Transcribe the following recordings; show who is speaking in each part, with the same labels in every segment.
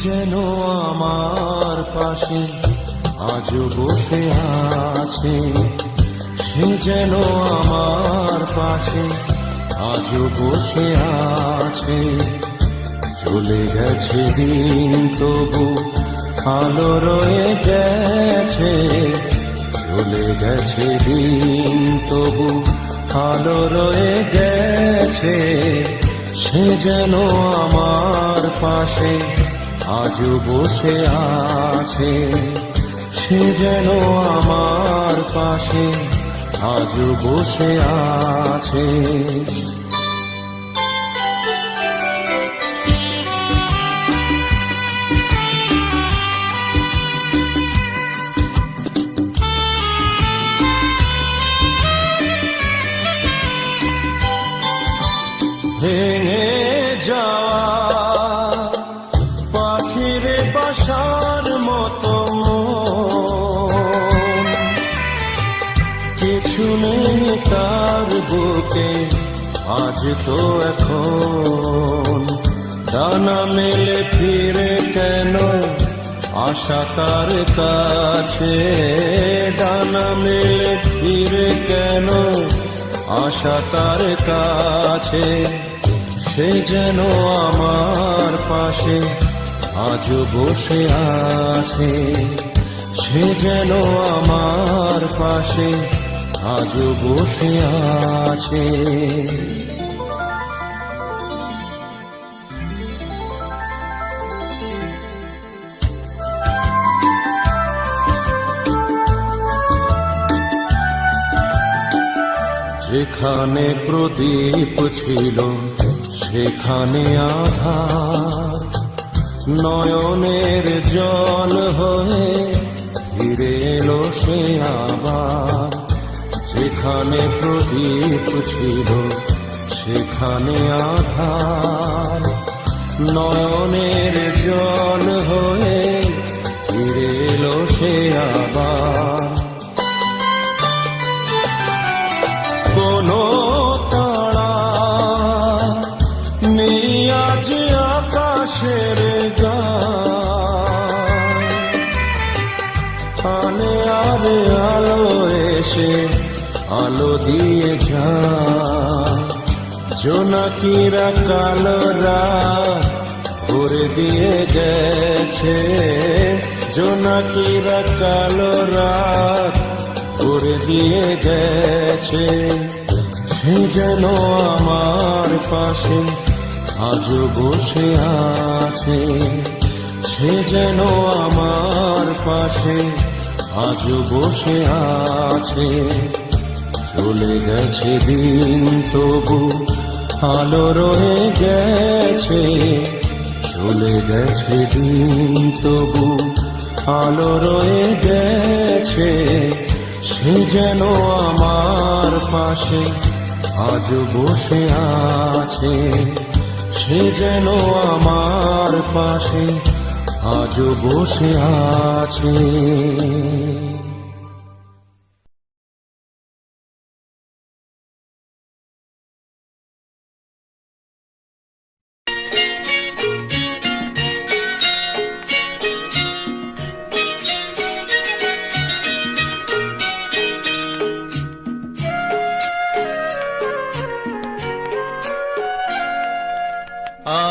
Speaker 1: যেন আমার পাশে আজও বসে আছে, সে যেন আমার পাশে আজও বসে আছে। চলে গেছে দিন তবু আলো রয়ে গেছে, চলে গেছে দিন তবু আলো রয়ে গেছে। সে যেন আমার পাশে আজও বসে আছে, সে যেন আমার পাশে আজও বসে আছে। ভেঙে যাওয়া পাখির বাসার মতো কিছু নেই তার বুকে আজ তো এখন। ডানা মেলে ফিরে কেন আশা তার কাছে, ডানা মেলে ফিরে কেন আশা তার কাছে। সে যেন আমার পাশে আজও বসে আছে, সে যেন আমার পাশে আজও বসে আছে। যেখানে প্রদীপ ছিল সেখানে আধার, নয়নের জল হয়ে ফিরে এলো সে আবার। যেখানে প্রদীপ ছিল সেখানে আধার, নয়নের জল হয়ে ফিরে এলো সে আবার। কোনো তারা নেই আজ আকাশের গায়, আলে আলে আলো এসে আলো দিয়ে যায়। জোনাকিরা কালো রাত ভরে দিয়ে গেছে, জোনাকিরা কালো রাত ভরে দিয়ে গেছে। সে যেন আমার পাশে আজও বসে আছে, সে যেন আমার পাশে আজও বসে আছে। চলে গেছে দিন তবু আলো রয়ে গেছে, চলে গেছে দিন তবু আলো রয়ে গেছে। সে যেন আমার পাশে আজও বসে আছে, সে যেন আমার পাশে আজও বসে আছে।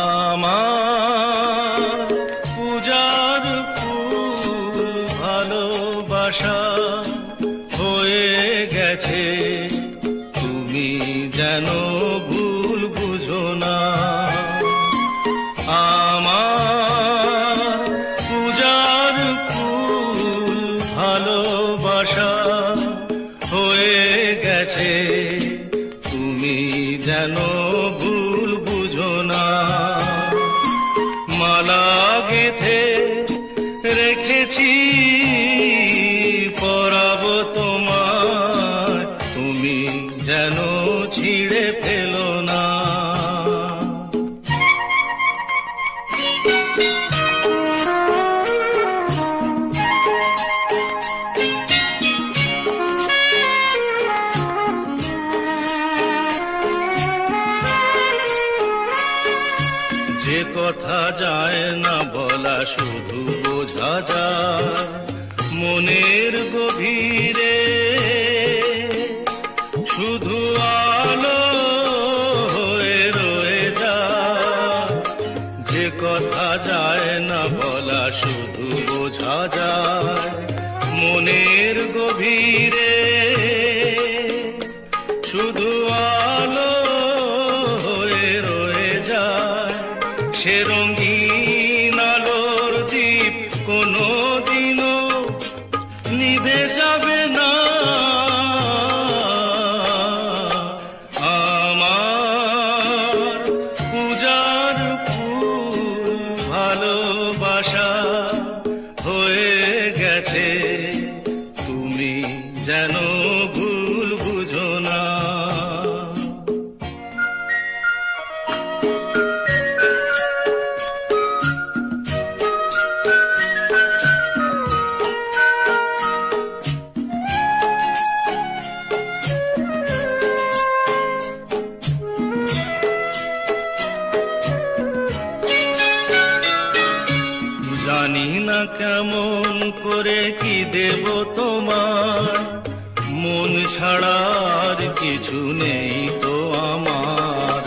Speaker 2: আমার পূজার ফুল ভালোবাসা হয়ে গেছে, তুমি যেন ভুল বুঝো না। আমার পূজার ফুল ভালোবাসা হয়ে গেছে, তুমি যেন ভুল বুঝো না। মালা গেঁথে রেখেছি পরাবো তোমার, তুমি যেন ছিঁড়ে ফেলো না। যে কথা যায় না বলা শুধু বোঝা যায় মনের গভীরে, শুধু আলো হয়ে রয়ে যায় যে কথা যায় না বলা, শুধু বোঝা যায় মনের গভীরে, শুধু আলো হয়ে রয়ে যায় সে রঙিন আলোর দ্বীপ, কোনোদিনও নিভে যাবে না। আমার পূজার ফুল ভালোবাসা হয়ে গেছে, তুমি যেন ভুল বুঝো না। জানি না কেমন করে কি দেব তোমার, মন ছাড়ার কিছু নেই তো আমার।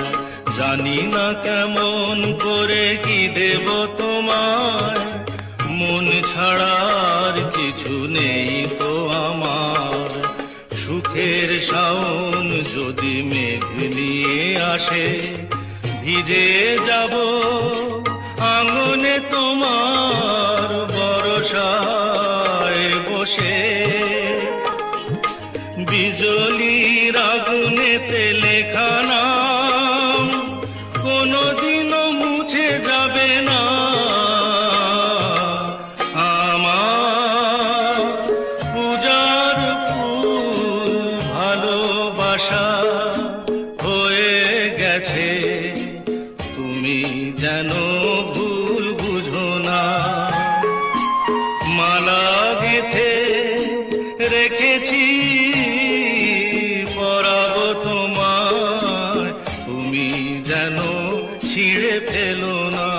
Speaker 2: জানি না কেমন করে কি দেব তোমার, মন ছাড়ার কিছু নেই তো আমার। সুখের শাওন যদি মেঘ নিয়ে আসে, ভিজে যাব আঙ্গনে তোমার বরসায় বসে। বিজলির আগুনেতে লেখা নাম কোনোদিনও মুছে যাবে না। আমার পূজার ফুল ভালোবাসা হয়ে গেছে, তুমি যেন ভুল বুঝো না। মালা গেথে রেখেছি পরাবো তোমায়, তুমি যেন ছিঁড়ে ফেলো না।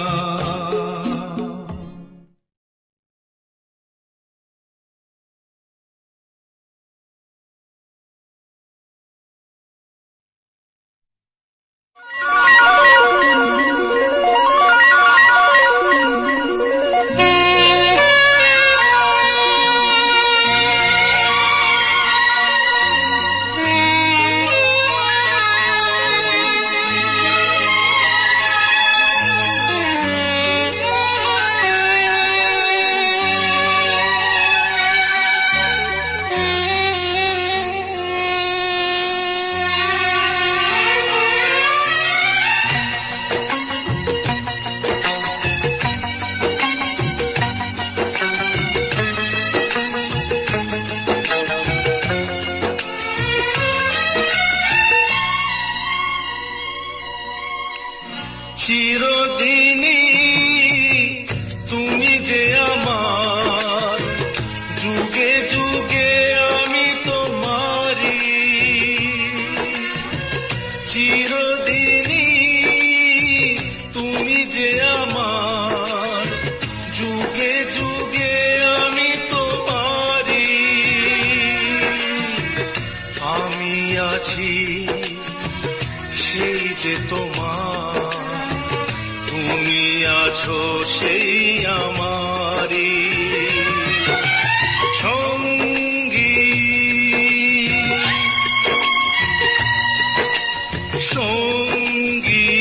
Speaker 2: চিরদিনই তুমি যে আমার, যুগে যুগে আমি তোমারি। চিরদিনই তুমি যে আমার, যুগে যুগে আমি তোমারি। আমি আছি সেই যে তোমার, তুমি আছো সেই আমারি সঙ্গী। সঙ্গী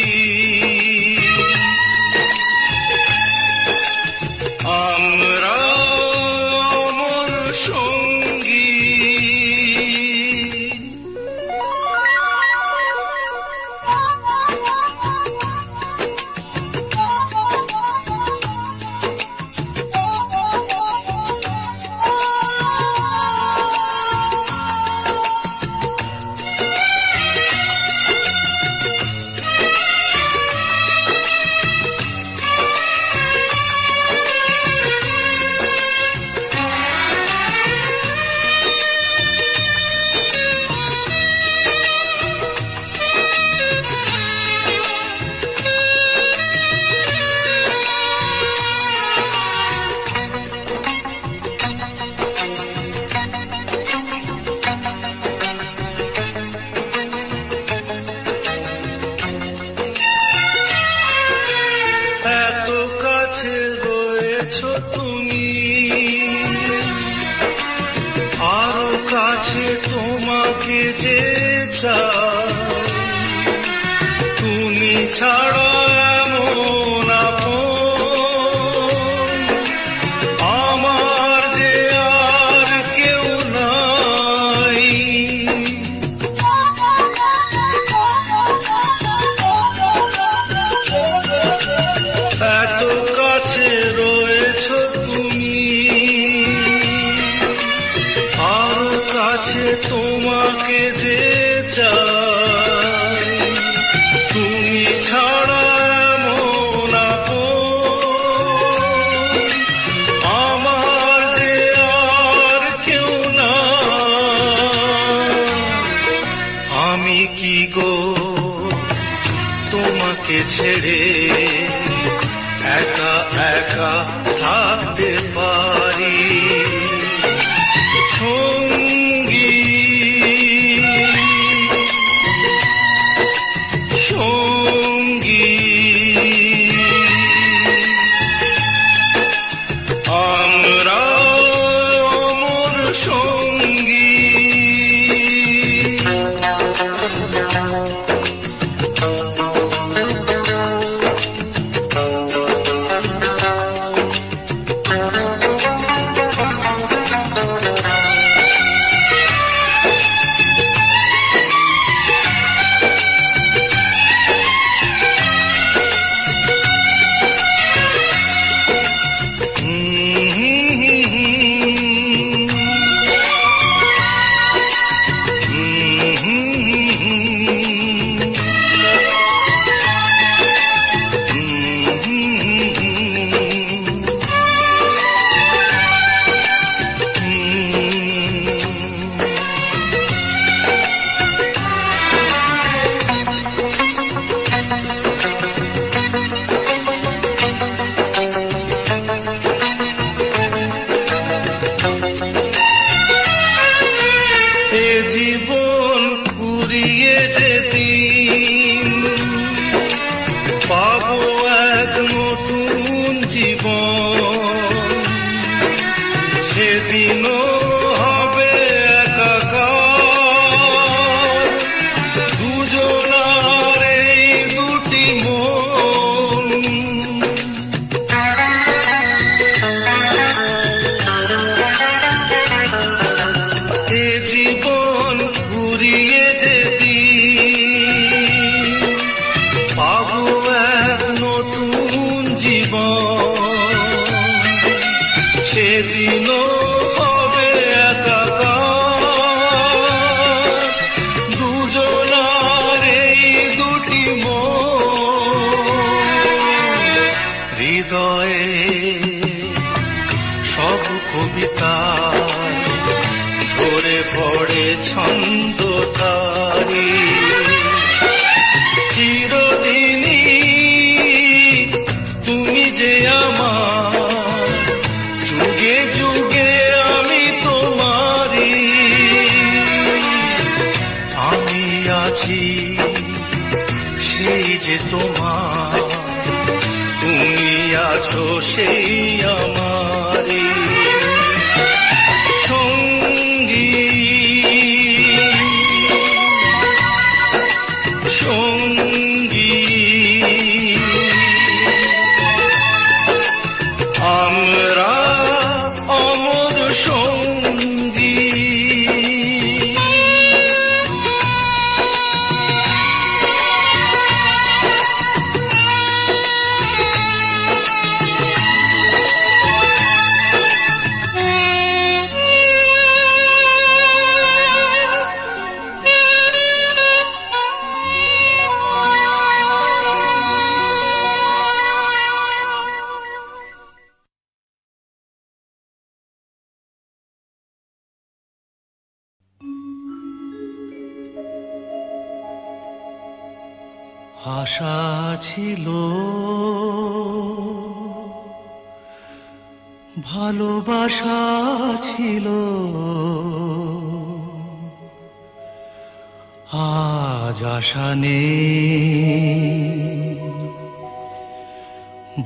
Speaker 2: আমরা অমর সঙ্গী। রয়েছো তুমি, আরো কাছে তোমাকে যে চাই, তুমি ছাড়া এমন আপন আমার যে আর কেউ নাই। এত কাছে রয়েছো তুমি, আরো কাছে তোমাকে যে চাই, তুমি ছাড়া এমন আপন আমার যে আর কেউ না। আমি কি গো তোমাকে ছেড়ে একা একা থাকতে পারি? সঙ্গী সঙ্গী আমরা অমর সঙ্গী। এ জীবন কুড়িয়ে যেদিন পাবো এক নতুন জীবন, সেদিনও হবে একাকার দুজনার এই দুটি মন। এ জীবন ঘুরিয়ে যেদিন পাবো এক নতুন জীবন, সেদিনও হবে একাকার দুজনার এই দুটি মন। হৃদয়ে সব কবিতায় ঝরে পড়ে ছন্দ তারি, চিরদিনই তুমি যে আমার, যুগে যুগে আমি তোমারি। আমি আছি সেই যে তোমার, তুমি আছো সেই আমারি। সঙ্গী সঙ্গী আমরা অমর সঙ্গী।
Speaker 3: আশা ছিল, ভালোবাসা ছিল, আজ আশা নেই,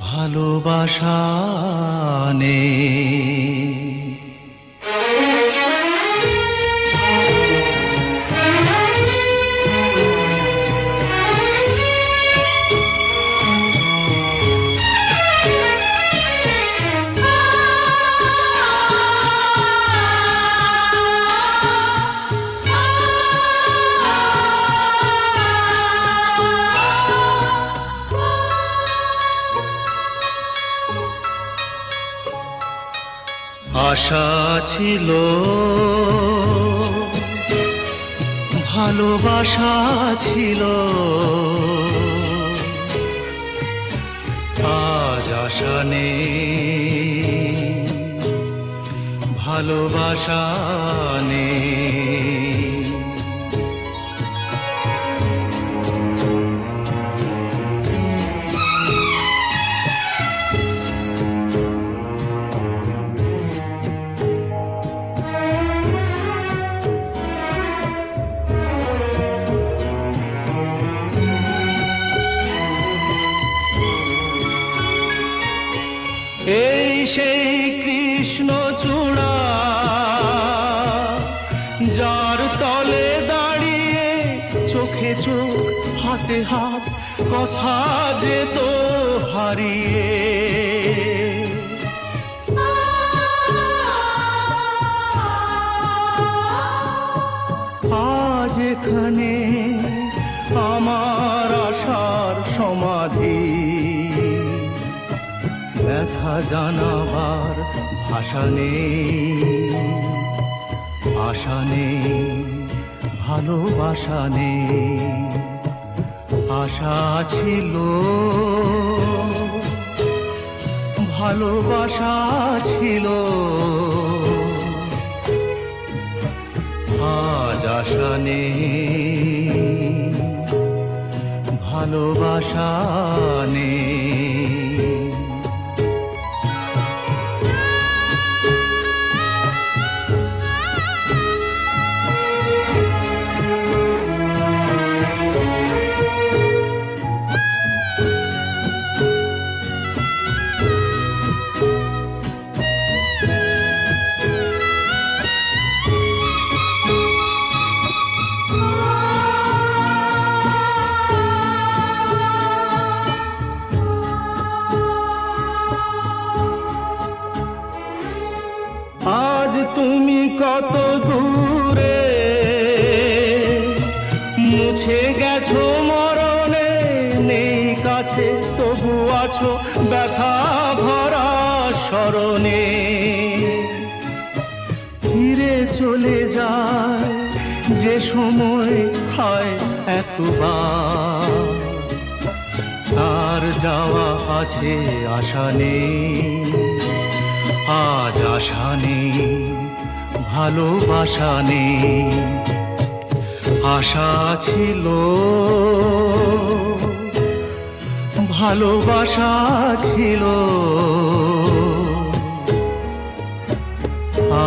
Speaker 3: ভালোবাসা নেই। আশা ছিল, ভালোবাসা ছিল, আজ আশা নেই, ভালোবাসা নেই। এই সেই কৃষ্ণ চূড়া, যার তলে দাঁড়িয়ে চোখে চোখ হাতে হাত কথা যেত হারিয়ে। আজ এখানে আমার আশার সমাধি, ব্যথা জানাবার ভাষা নেই, আশা নেই, ভালোবাসা নেই। আশা ছিল, ভালোবাসা ছিল, আজ আশা নেই, ভালোবাসা নেই। আজ তুমি কত দূরে, মুছে গেছো মরণে, নেই কাছে তবু আছো ব্যথা ভরা স্মরণে। ফিরে চলে যায় যে সময় হয় একবার, তার যাওয়া আছে আশা নেই, আজ আশা নেই, ভালোবাসা নেই। আশা ছিল, ভালোবাসা ছিল,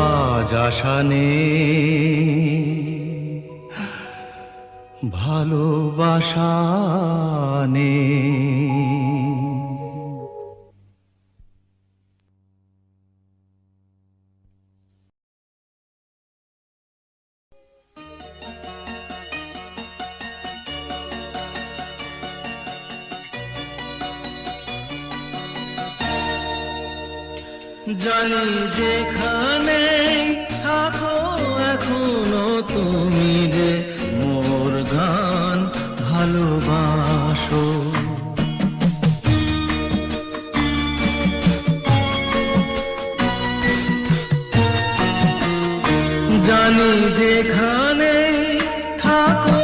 Speaker 3: আজ আশা নেই, ভালোবাসা নেই। জানি যেখানে থাকো এখনো তুমি যে মোর গান ভালোবাসো। জানি যেখানে থাকো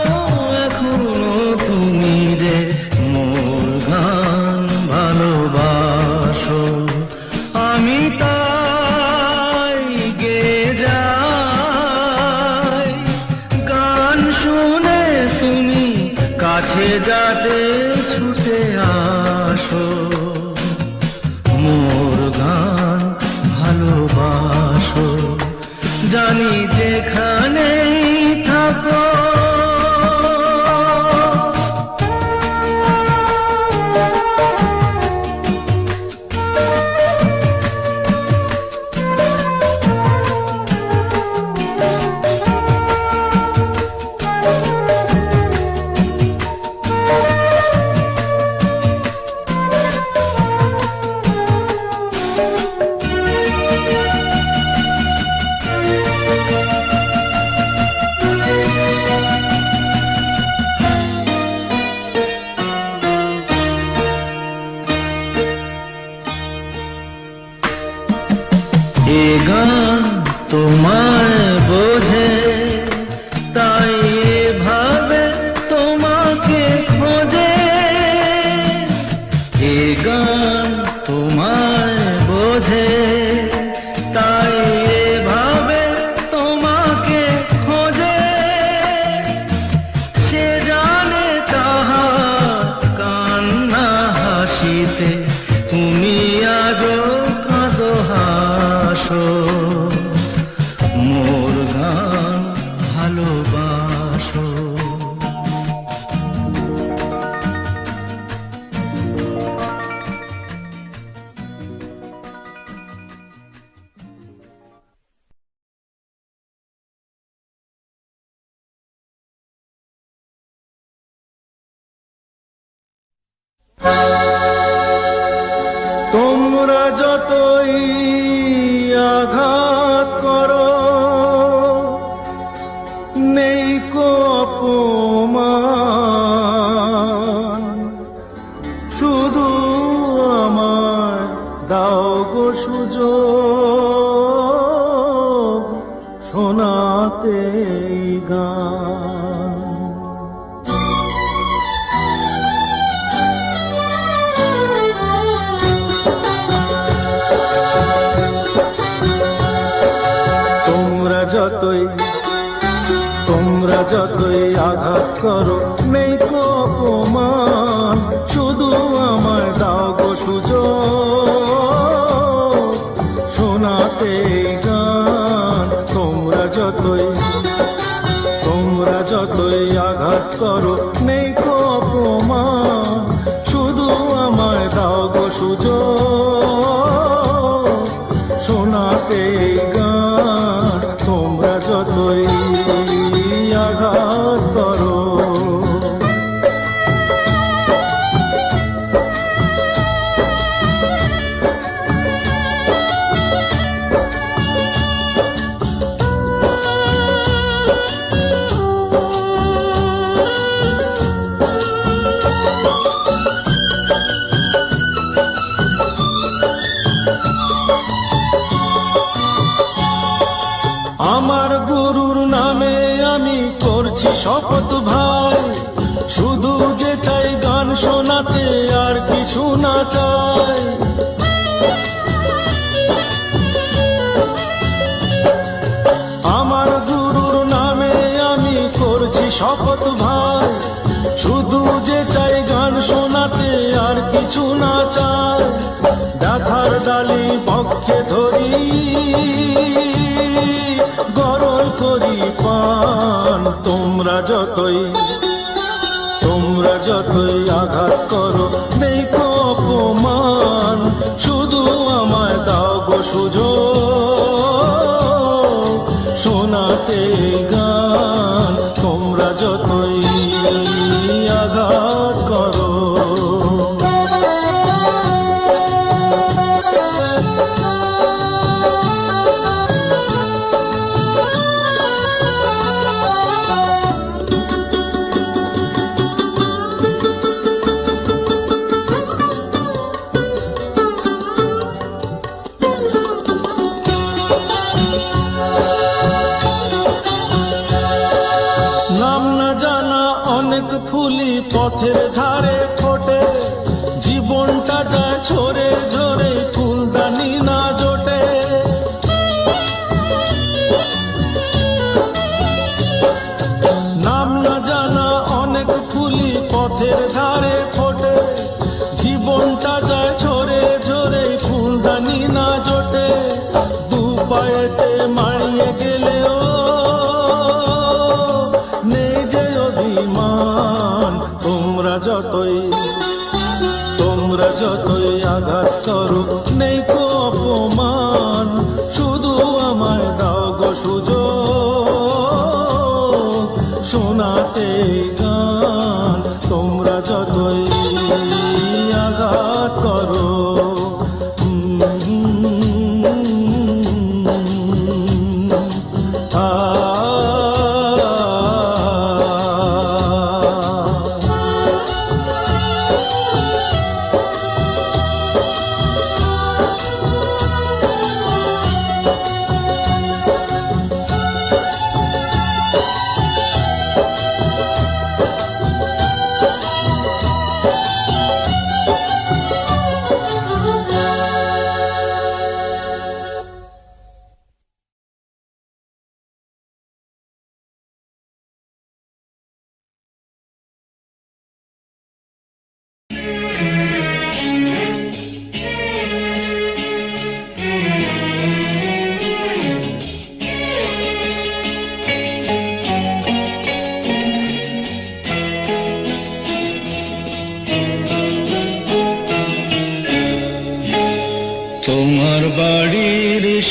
Speaker 3: এখনো তুমি যে মোর গান ভালোবাসো। আমি তাই গেয়ে যাই গান শুনে তুমি কাছে যাতে ছুটে আসো। মোর গান ভালোবাসো। জানি যেখানেই এ গান তোমায় বোঝে, তাই এভাবে তোমাকে খোঁজে। এ গান তোমায় বোঝে, তাই এভাবে তোমাকে খোঁজে। সে জানে তাহার কান্না হাসিতে তুমি আজো কাঁদো হাসো। মোর গান ভালোবাসো।
Speaker 1: তোমরা যতই আঘাত করো, নেই কো অপমান, শুধু আমার দাও গো সুযোগ শোনাতে এই গান। তোমরা যতই আঘাত করো, নেই কো অপমান, শুধু আমায় দাও গো সুযোগ শোনাতে এই গান। তোমরা যতই আঘাত করো, নেই কো অপমান, শুধু আমায় দাও গো সুযোগ শোনাতে এই গান। তোমরা যতই আঘাত করো। আমার গুরুর নামে আমি করছি শপথ ভাই, শুধু যে চাই গান শোনাতে, আর কিছু না চাই। আমার গুরুর নামে আমি করছি শপথ ভাই, শুধু যে চাই গান শোনাতে, আর কিছু না চাই। ব্যথার ডালি পক্ষে ধরি, গরল করি পান। তোমরা যতই আঘাত করো, নেই কো অপমান, শুধু আমায় দাও গো সুযোগ শোনাতে গান। তোমরা যতই আঘাত করো। নাম না জানা অনেক ফুলি পথের ধারে ফোটে, জীবনটা যায় ঝরে ঝরে, ফুলদানি না জোটে। নাম না জানা অনেক ফুলি পথের ধারে ফোটে, জীবনটা যায় ঝরে ঝরে, ফুলদানি না জোটে। দু পায়েতে মারিয়ে গেলেও নেই যে অভিমান। তোমরা যতই আঘাত করো, নেই কো অপমান, শুধু আমায় দাও গো সুযোগ শোনাতে গান। তোমরা যতই আঘাত করো।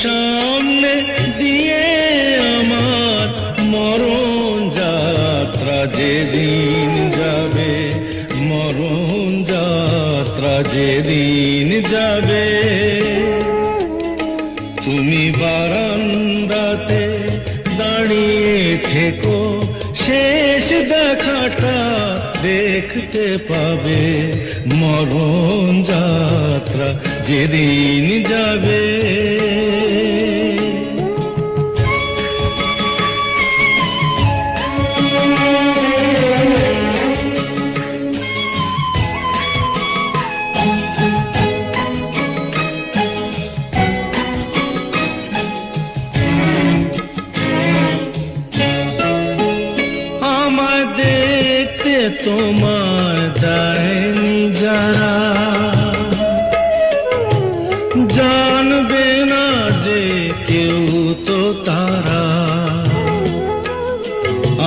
Speaker 3: সামনে দিয়ে আমার মরণ যাত্রা যেদিন যাবে, মরণ যাত্রা যেদিন যাবে, তুমি বারান্দাতে দাঁড়িয়ে থেকো, শেষ দেখাটা দেখতে পাবে, মরণ যাত্রা যেদিন যাবে। আমায় দেখতে তোমার দেয়নি যারা, জানবে না যে কেউ তো তারা।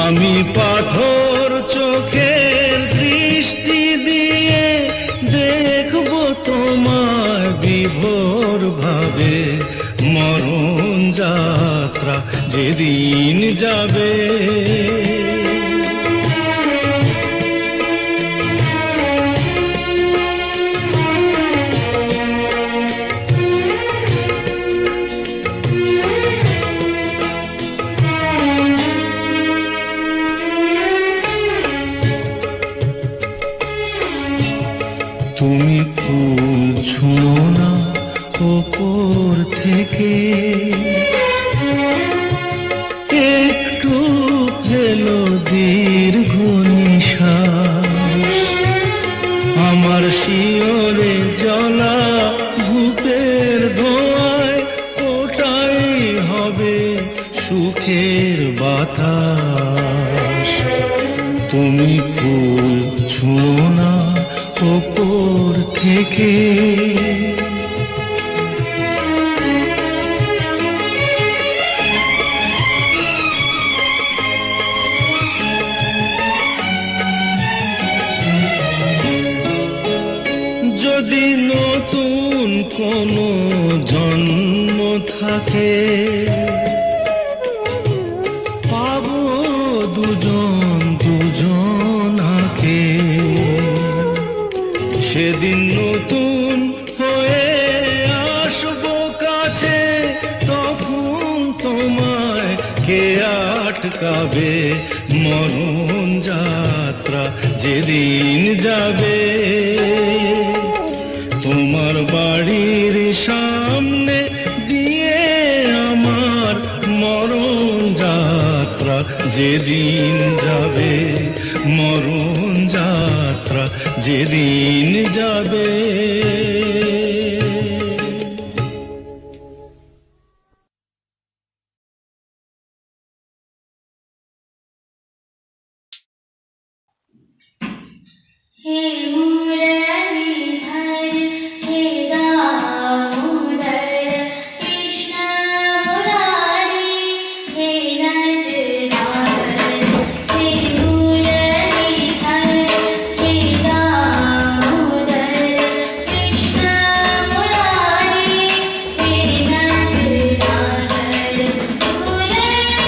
Speaker 3: আমি পাথর চোখের দৃষ্টি দিয়ে দেখবো তোমায় বিভোর ভাবে, মরণ যাত্রা যেদিন যাবে। তুমি ফুল ছুঁড়ো না ওপর থেকে, একটু ফেলো দীর্ঘ নিঃশ্বাস। আমার শিয়রে জ্বলা ধূপের ধোঁয়ায় ওটাই হবে সুখের বাতাস। তুমি ফুল ছুঁড়ো না ওপর থেকে, যদি নতুন কোনো জন্ম থাকে, পাবো দুজন দুজনাকে। সেদিন নতুন হয়ে আসবো কাছে, তখন তোমায় কে আটকাবে, মরণ যাত্রা যেদিন যাবে। তোমার বাড়ির সামনে দিয়ে আমার মরণ যাত্রা যেদিন যাবে, মরণ যাত্রা যেদিন যাবে।
Speaker 4: हे मुरलीधर हे दामोदर कृष्ण मुरारी हे नटनागर। हे मुरलीधर हे दामोदर कृष्ण मुरारी हे नटनागर। भूल गई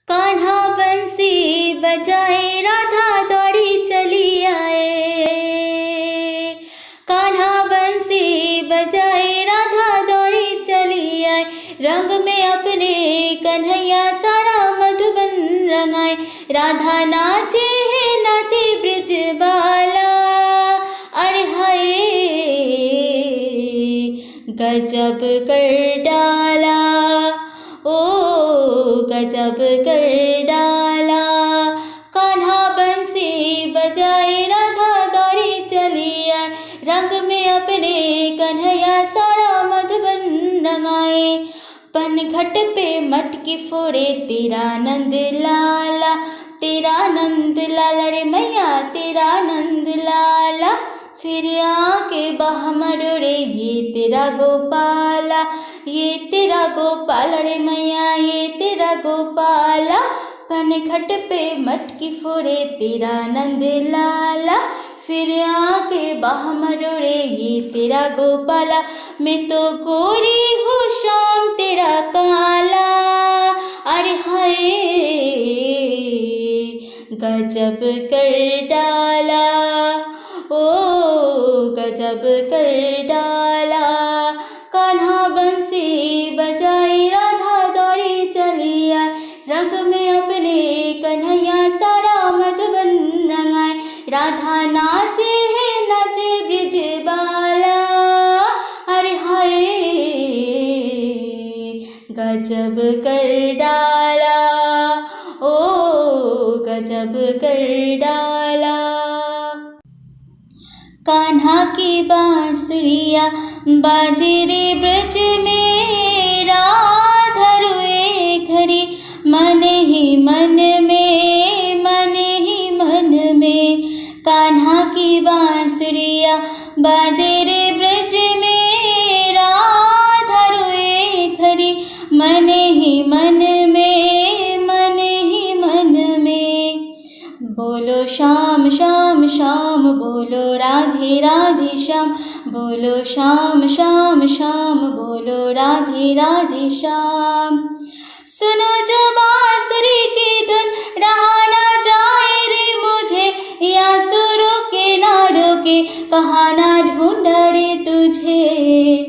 Speaker 4: कान्हा बंसी बजाए राधा दौड़ी चली आए। कान्हा बंसी बजाए राधा दौड़ी चली आए। रंग में अपने कन्हैया सारा मधुबन रंगाए। राधा नाचे है नाचे ब्रज बाला। अरे हाय गजब कर डाला, ओ गजब कर डाला। कान्हा बंसी बजाए राधा दौड़ी चली आए। रंग में अपने कन्हैया सारा मधुबन रंगाए। पनघट पे मटकी फोड़े तेरा नंद लाला। तेरा नंद लाला रे मैया तेरा नंद लाला। फिर आके बहमर रे ये तेरा गोपाला। ये तेरा गोपाल रे मैया ये तेरा गोपाला। पनघट पे मटकी फोड़े तेरा नंद लाला। फिर आके बहमर रे ये तेरा गोपाला। मैं तो गोरी हूँ श्याम तेरा काला। अरे हाय गजब कर डाला, ओ गजब कर डाला। कान्हा बंसी बजाई राधा दौड़ी चली आए। रंग में अपने कन्हैया सारा मधुबन रंगाए। राधा नाचे है नाचे ब्रज बाला। अरे हाय गजब कर डाला, ओ गजब कर डाला। कान्हा की बांसुरिया बाजे रे ब्रज में। राधा रोए घरी मन ही मन में, मन ही मन में। कान्हा की बांसुरिया बाजे रे ब्रज में। राधा रोए घरी मन ही मन में, मन ही मन में। बोलो श्याम श्याम श्याम बोलो राधे राधे श्याम। बोलो श्याम श्याम श्याम बोलो राधे राधे श्याम। सुनो जो बांसुरी की धुन रहा ना जाए रे मुझे। या सुरों के ना रोके कहाँ ना ढूंढा रे तुझे।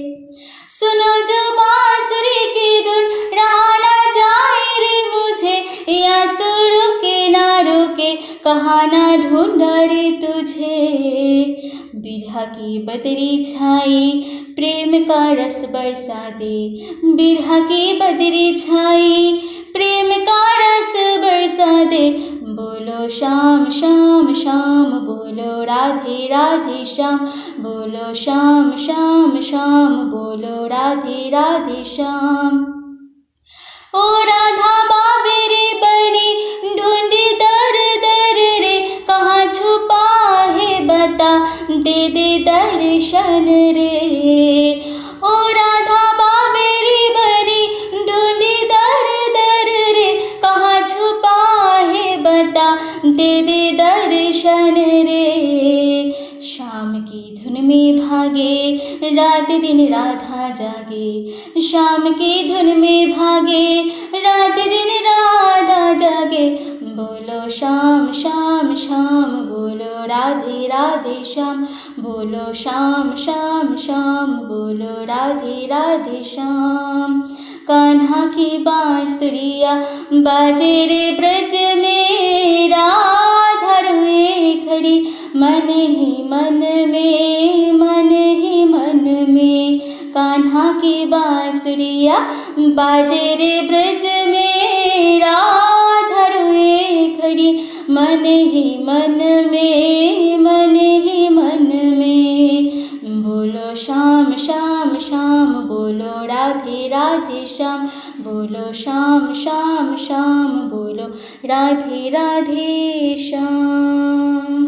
Speaker 4: सुनो जो बांसुरी की धुन रहा ना जाए रे मुझे। या सुरों के ना रोके कहाँ ना ढूंढा रे तुझे। बिरहा की बदरी छाई प्रेम का रस बरसा दे। बिरहा की बदरी छाई प्रेम का रस बरसा दे। बोलो श्याम श्याम श्याम बोलो राधे राधे श्याम। बोलो श्याम श्याम श्याम बोलो राधे राधे श्याम। ओ राधा बाबे रे बनी ढूंढी दर दर रे। कहाँ छुपा है बता दे दे दर्शन रे। ओ राधा बाबे रे बनी ढूंढी दर दर रे। कहाँ छुपा है बता दे दे दर्शन रे। शाम की धुन में भागे रात दिन राधा जागे। शाम की धुन में भागे रात दिन राधा जागे। बोलो श्याम श्याम श्याम बोलो राधे राधे श्याम। बोलो श्याम श्याम श्याम बोलो राधे राधे श्याम। कान्हा की बांसुरिया बाजे रे ब्रज में। राधा रोए खड़ी मन ही मन में, मन ही मन में। कान्हा की बांसुरिया बाजे रे ब्रज में। राधा रोए खड़ी मन ही मन में, मन ही मन में। बोलो श्याम श्याम श्याम बोलो राधे राधे श्याम। बोलो श्याम श्याम श्याम बोलो राधे राधे श्याम।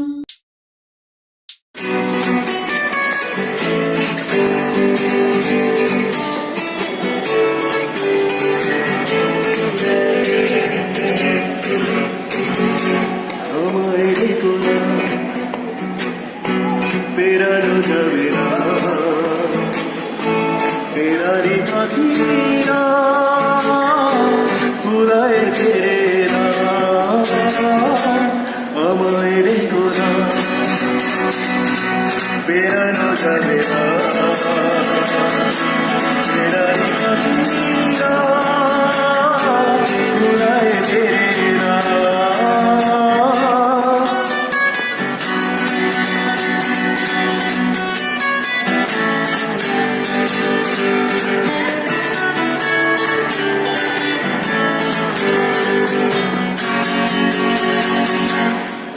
Speaker 1: तेरा रे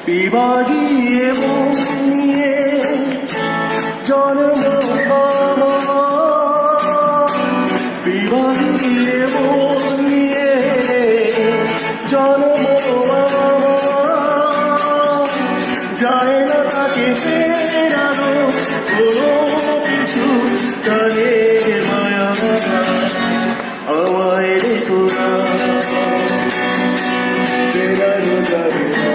Speaker 1: বিবাগিয়ে মন নিয়ে জন্ম আমার, বিবাগিয়ে মন নিয়ে জন্ম আমার, যায় না তাকে ফেরানো কোনো কিছু, তারে মায়া আমায় রেখো না, ফেরানো যাবে না,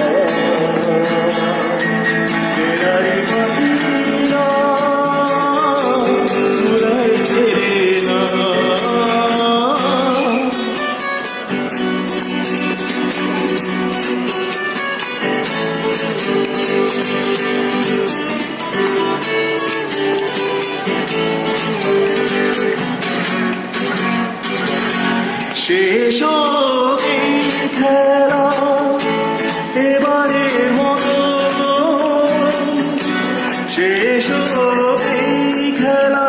Speaker 1: ফেরারে পাবি না, ঘুরায় ফেরে না। শেষ এই খেলা এবারের মতো, শেষ এই খেলা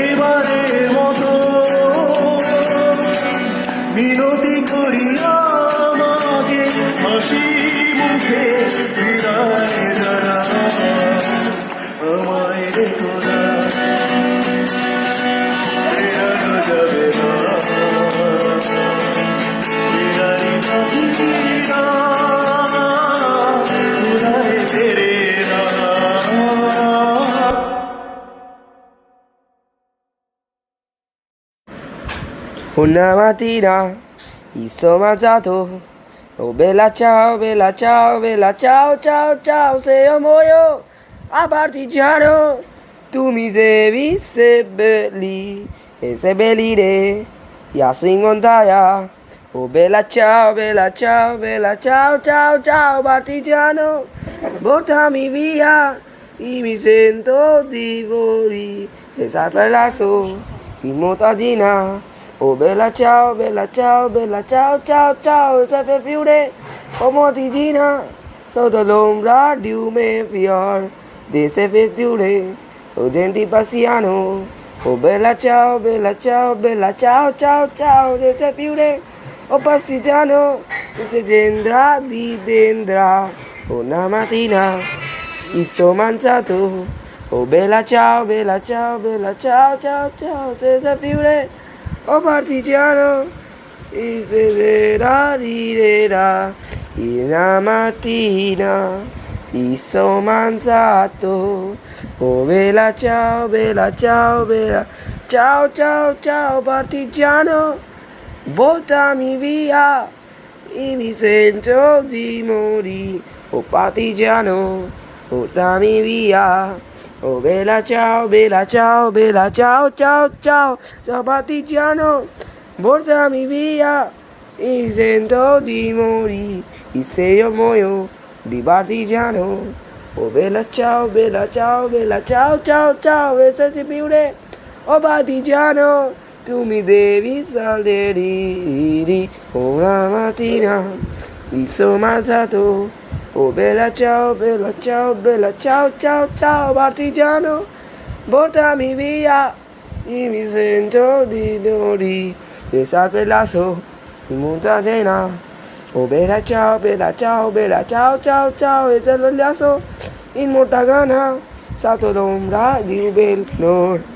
Speaker 1: এবারের মতো, মিনতি করি আমাকে হাসি মুখে বিদায় জানা, আমায় রেখো না, ফেরানো যাবে না, ফেরারি পাবি না, ঘুরায় ফেরে না।
Speaker 5: Una mattina mi sono mangiato, oh bella ciao, bella ciao, bella ciao, ciao, ciao, se io muoio a partigiano, tu mi devi seppellire e seppellire, io sono in montagna, oh bella ciao, bella ciao, bella ciao, ciao, ciao, partigiano, portami via, io mi sento di morire, e salve la so, in montagna. Oh bella ciao, bella ciao, bella ciao, ciao, ciao, se fa fiore, oh motigina, sotto l'ombra di un fior, di se fa fiore, oh genti passiano, oh bella ciao, bella ciao, bella ciao, ciao, ciao, se fiore, oh passiano, se gendra di dendra, una mattina, mi sono mangiato, oh bella ciao, bella ciao, bella ciao, ciao, ciao, se fiore, oh partigiano, e sera rirerà, una mattina, mi sono mangiato, oh bella ciao, bella ciao, bella ciao, ciao, ciao, partigiano, portami via, e mi sento di morire, oh partigiano, portami via. Oh bella ciao, bella ciao, bella ciao, ciao, ciao, ciao partigiano, portami via, mi sento di morire, e se io muoio di partigiano, oh bella ciao, bella ciao, bella ciao, ciao, ciao, e se si piure, oh partigiano, tu mi devi salire, una mattina, mi sono mangiato. Oh bella ciao, bella ciao, bella ciao, ciao, ciao, partigiano, portami via, io mi sento di morire, e salve la so, in montagna. Oh bella ciao, bella ciao, bella ciao, ciao, ciao, e salve la so, in montagna, sotto l'ombra di un bel fiore.